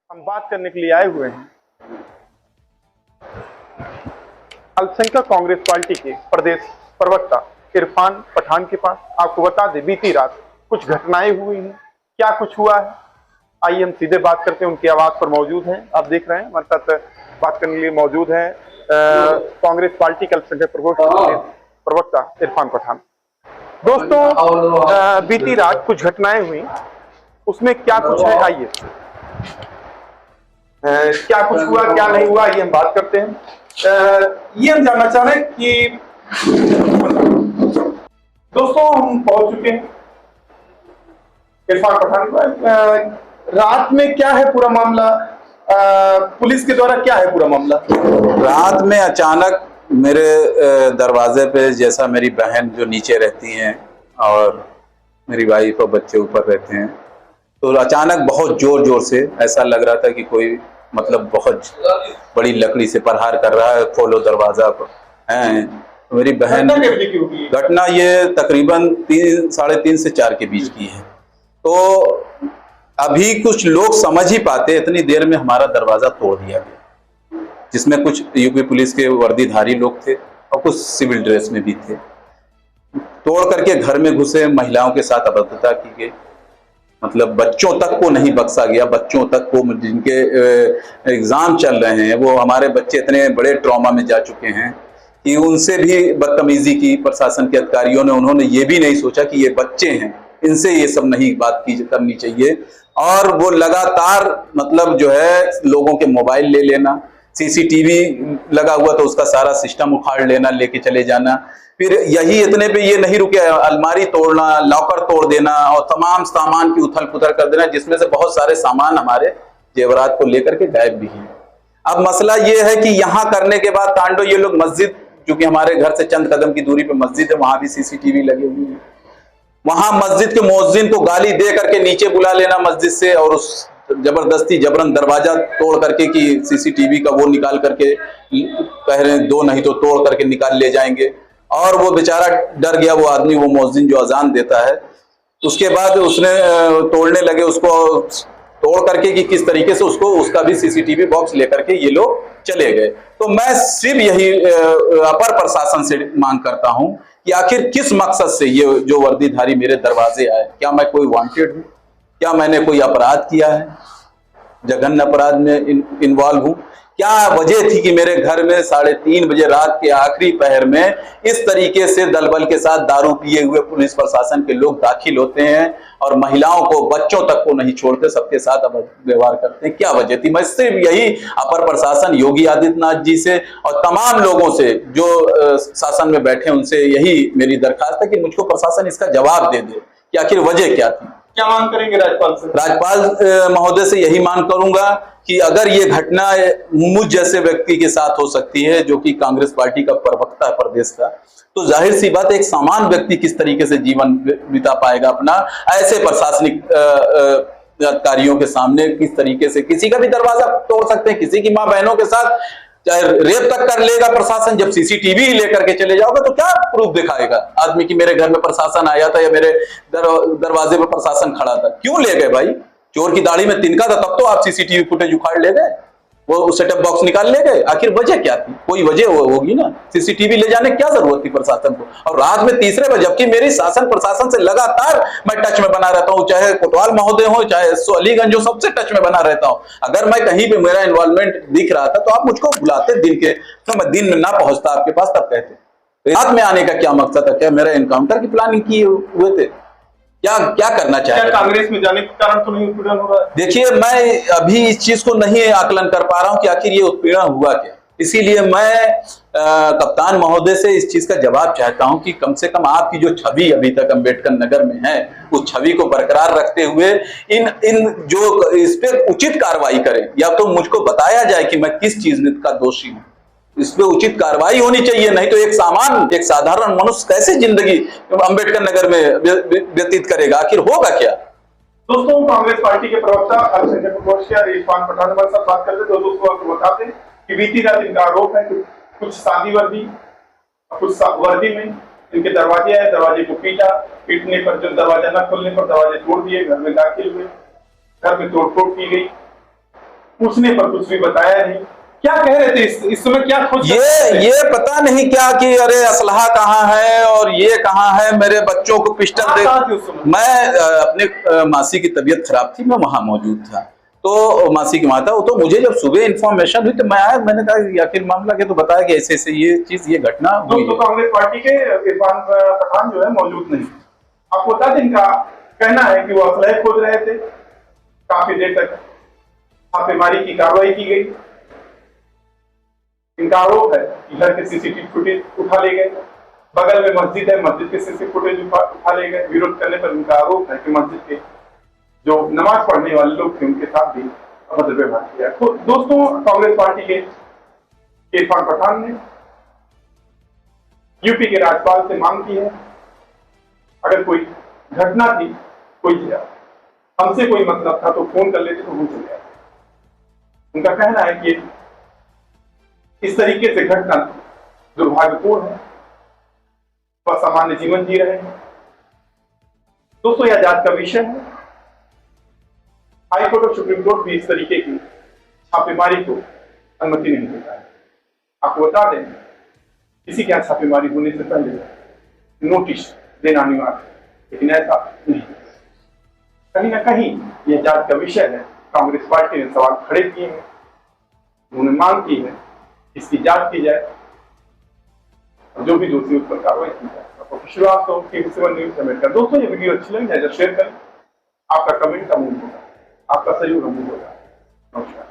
हम बात करने के लिए आए हुए हैं अल्पसंख्यक कांग्रेस पार्टी के प्रदेश प्रवक्ता इरफान पठान के पास। आपको बता दें, बीती रात कुछ घटनाएं हुई हैं। क्या कुछ हुआ है, आइए हम सीधे बात करते हैं। उनकी आवाज पर मौजूद हैं, आप देख रहे हैं हमारे साथ बात करने के लिए मौजूद है कांग्रेस पार्टी के अल्पसंख्यक प्रवक्ता इरफान पठान। दोस्तों, बीती रात कुछ घटनाएं हुई, उसमें क्या कुछ है, आइए क्या कुछ हुआ क्या नहीं हुआ ये हम बात करते हैं। ये हम जानना चाह रहे हैं कि दोस्तों हम पहुंच चुके हैं इरफान पठान पर। रात में क्या है पूरा मामला, पुलिस के द्वारा क्या है पूरा मामला? रात में अचानक मेरे दरवाजे पे, जैसा मेरी बहन जो नीचे रहती हैं और मेरी वाइफ और बच्चे ऊपर रहते हैं, तो अचानक बहुत जोर जोर से ऐसा लग रहा था कि कोई मतलब बहुत बड़ी लकड़ी से प्रहार कर रहा है, खोलो दरवाजा है। तो मेरी बहन, घटना ये तकरीबन 3, 3:30 से 4 के बीच की है। तो अभी कुछ लोग समझ ही पाते, इतनी देर में हमारा दरवाजा तोड़ दिया गया, जिसमें कुछ यूपी पुलिस के वर्दीधारी लोग थे और कुछ सिविल ड्रेस में भी थे। तोड़ करके घर में घुसे, महिलाओं के साथ अभद्रता की गई, मतलब बच्चों तक को नहीं बख्शा गया। बच्चों तक को, जिनके एग्जाम चल रहे हैं, वो हमारे बच्चे इतने बड़े ट्रॉमा में जा चुके हैं कि उनसे भी बदतमीजी की प्रशासन के अधिकारियों ने। उन्होंने ये भी नहीं सोचा कि ये बच्चे हैं, इनसे ये सब नहीं बात करनी चाहिए। और वो लगातार मतलब जो है लोगों के मोबाइल ले लेना, सीसीटीवी लगा हुआ तो उसका सारा सिस्टम उखाड़ लेना, लेके चले जाना। फिर यही इतने पे ये नहीं रुके, अलमारी तोड़ना, लॉकर तोड़ देना और तमाम सामान की उथल पुथल कर देना, जिसमें से बहुत सारे सामान हमारे जेवरात को लेकर के गायब भी हैं। अब मसला ये है कि यहाँ करने के बाद तांडो ये लोग मस्जिद, क्योंकि हमारे घर से चंद कदम की दूरी पे मस्जिद है, वहां भी सीसीटीवी लगी हुई है। वहां मस्जिद के मुअज्जिन को गाली दे करके नीचे बुला लेना मस्जिद से, और उस जबरदस्ती जबरन दरवाजा तोड़ करके कि सीसीटीवी का वो निकाल करके कह रहे हैं दो, नहीं तो तोड़ करके निकाल ले जाएंगे। और वो बेचारा डर गया, वो आदमी, वो मुअज्जिन जो अजान देता है। उसके बाद उसने तोड़ने लगे, उसको तोड़ करके कि किस तरीके से उसको, उसका भी सीसीटीवी बॉक्स लेकर के ये लोग चले गए। तो मैं सिर्फ यही अपर प्रशासन से मांग करता हूं कि आखिर किस मकसद से ये जो वर्दीधारी मेरे दरवाजे आए? क्या मैं कोई वांटेड हूं? क्या मैंने कोई अपराध किया है, जघन्य अपराध में इन्वॉल्व हूं? क्या वजह थी कि मेरे घर में 3:30 बजे रात के आखिरी पहर में इस तरीके से दलबल के साथ दारू पिए हुए पुलिस प्रशासन के लोग दाखिल होते हैं और महिलाओं को, बच्चों तक को नहीं छोड़ते, सबके साथ व्यवहार करते हैं? क्या वजह थी? मैं सिर्फ यही अपर प्रशासन योगी आदित्यनाथ जी से और तमाम लोगों से जो शासन में बैठे उनसे यही मेरी दरखास्त है कि मुझको प्रशासन इसका जवाब दे दे कि आखिर वजह क्या थी। क्या मांग करेंगे राज्यपाल से? राज्यपाल महोदय से यही मांग करूंगा कि अगर ये घटना मुझ जैसे व्यक्ति के साथ हो सकती है, जो कि कांग्रेस पार्टी का प्रवक्ता है प्रदेश का, तो जाहिर सी बात है एक सामान्य व्यक्ति किस तरीके से जीवन बिता पाएगा अपना, ऐसे प्रशासनिक अधिकारियों के सामने किस तरीके से किसी का भी दरवाजा तोड़ सकते हैं, किसी की मां बहनों के साथ चाहे रेप तक कर लेगा प्रशासन। जब सीसीटीवी ही लेकर के चले जाओगे तो क्या प्रूफ दिखाएगा आदमी कि मेरे घर में प्रशासन आया था या मेरे दरवाजे पे प्रशासन खड़ा था? क्यों ले गए भाई? चोर की दाढ़ी में तिनका था तब तो आप सीसीटीवी फुटेज उखाड़ ले गए, वो सेटअप बॉक्स निकाल ले गए। आखिर वजह क्या थी? कोई वजह होगी ना, सीसीटीवी ले जाने क्या जरूरत थी प्रशासन को? और रात में तीसरे बजे, जबकि मेरी शासन प्रशासन से लगातार मैं टच में बना रहता हूँ, चाहे कोतवाल महोदय हो, चाहे अलीगंज हो, सबसे टच में बना रहता हूँ। अगर मैं कहीं भी मेरा इन्वॉल्वमेंट दिख रहा था तो आप मुझको बुलाते दिन के, तो मैं दिन में ना पहुंचता आपके पास, तब कहते। रात में आने का क्या मकसद था? क्या मेरा एनकाउंटर की प्लानिंग किए हुए थे? क्या करना चाहिए? कांग्रेस में जाने के कारण तो नहीं उत्पीड़न हो रहा है? देखिए, मैं अभी इस चीज को नहीं आकलन कर पा रहा हूं कि आखिर ये उत्पीड़न हुआ क्या। इसीलिए मैं कप्तान महोदय से इस चीज का जवाब चाहता हूं कि कम से कम आपकी जो छवि अभी तक अंबेडकर नगर में है, उस छवि को बरकरार रखते हुए इन जो इस पे उचित कार्रवाई करें, या तो मुझको बताया जाए कि मैं किस चीज का दोषी हूं। इस पे उचित कार्रवाई होनी चाहिए, नहीं तो एक साधारण मनुष्य कैसे जिंदगी अंबेडकर नगर में व्यतीत करेगा? आखिर होगा क्या? दोस्तों, कांग्रेस पार्टी के प्रवक्ता अल्पसंख्यक इरफान पठान हमारे साथ बात करते थे। दोस्तों आपको बता दें कि बीती रात इनका आरोप है कि कुछ शादी वर्दी, कुछ वर्दी में इनके दरवाजे आए, दरवाजे को पीटने पर, जब दरवाजा न खोलने पर दरवाजे तोड़ दिए, घर में दाखिल हुए, घर में तोड़फोड़ की गई। पूछने पर कुछ भी बताया नहीं। क्या कह रहे थे इस समय, क्या खोज ये पता नहीं क्या कि अरे असलहा कहाँ है और ये कहाँ है, मेरे बच्चों को पिस्टल दे। कहाँ थे उस समय? मैं अपने मासी की तबीयत खराब थी, मैं वहां मौजूद था। तो मासी की माता, तो मुझे जब सुबह इन्फॉर्मेशन हुई तो मैं आया, मैंने कहा आखिर मामला क्या, तो बताया कि ऐसे ऐसे ये चीज, ये घटना हुई है। दोस्तों, कांग्रेस पार्टी के इरफान पठान जो है मौजूद नहीं। आपको बता दें, इनका कहना है कि वो असलहे खोज रहे थे, काफी देर तक छापेमारी की कार्रवाई की गई। इनका आरोप है कि घर के सीसीटीवी फुटेज उठा ले गए, बगल में मस्जिद है, मस्जिद के सीसीटीवी फुटेज उठा ले गए। विरोध करने पर इनका आरोप है कि मस्जिद के जो नमाज पढ़ने वाले लोग थे उनके साथ भी अभद्र व्यवहार किया। तो दोस्तों, कांग्रेस पार्टी के इरफान पठान ने यूपी के राज्यपाल से मांग की है, अगर कोई घटना थी, कोई हमसे कोई मतलब था तो फोन कर लेते तो हम चले जाते। उनका कहना है कि इस तरीके से घटना दुर्भाग्यपूर्ण है, वह सामान्य जीवन जी रहे हैं। दोस्तों, यह जांच का विषय है। हाईकोर्ट और सुप्रीम कोर्ट भी इस तरीके की छापेमारी को अनुमति नहीं देता है। आपको बता दें, किसी के यहाँ छापेमारी होने से पहले नोटिस देना अनिवार्य है, लेकिन ऐसा नहीं। कहीं ना कहीं यह जांच का विषय है। कांग्रेस पार्टी ने सवाल खड़े किए हैं, उन्होंने मांग की है इसकी जांच की जाए, जो भी दोषी उस पर कार्रवाई की जाए। Srivastava, TV7 news America. दोस्तों, ये वीडियो अच्छी लगी है तो शेयर करें, आपका कमेंट अमूल्य होगा, आपका सहयोग अमूल्य होगा। नमस्कार।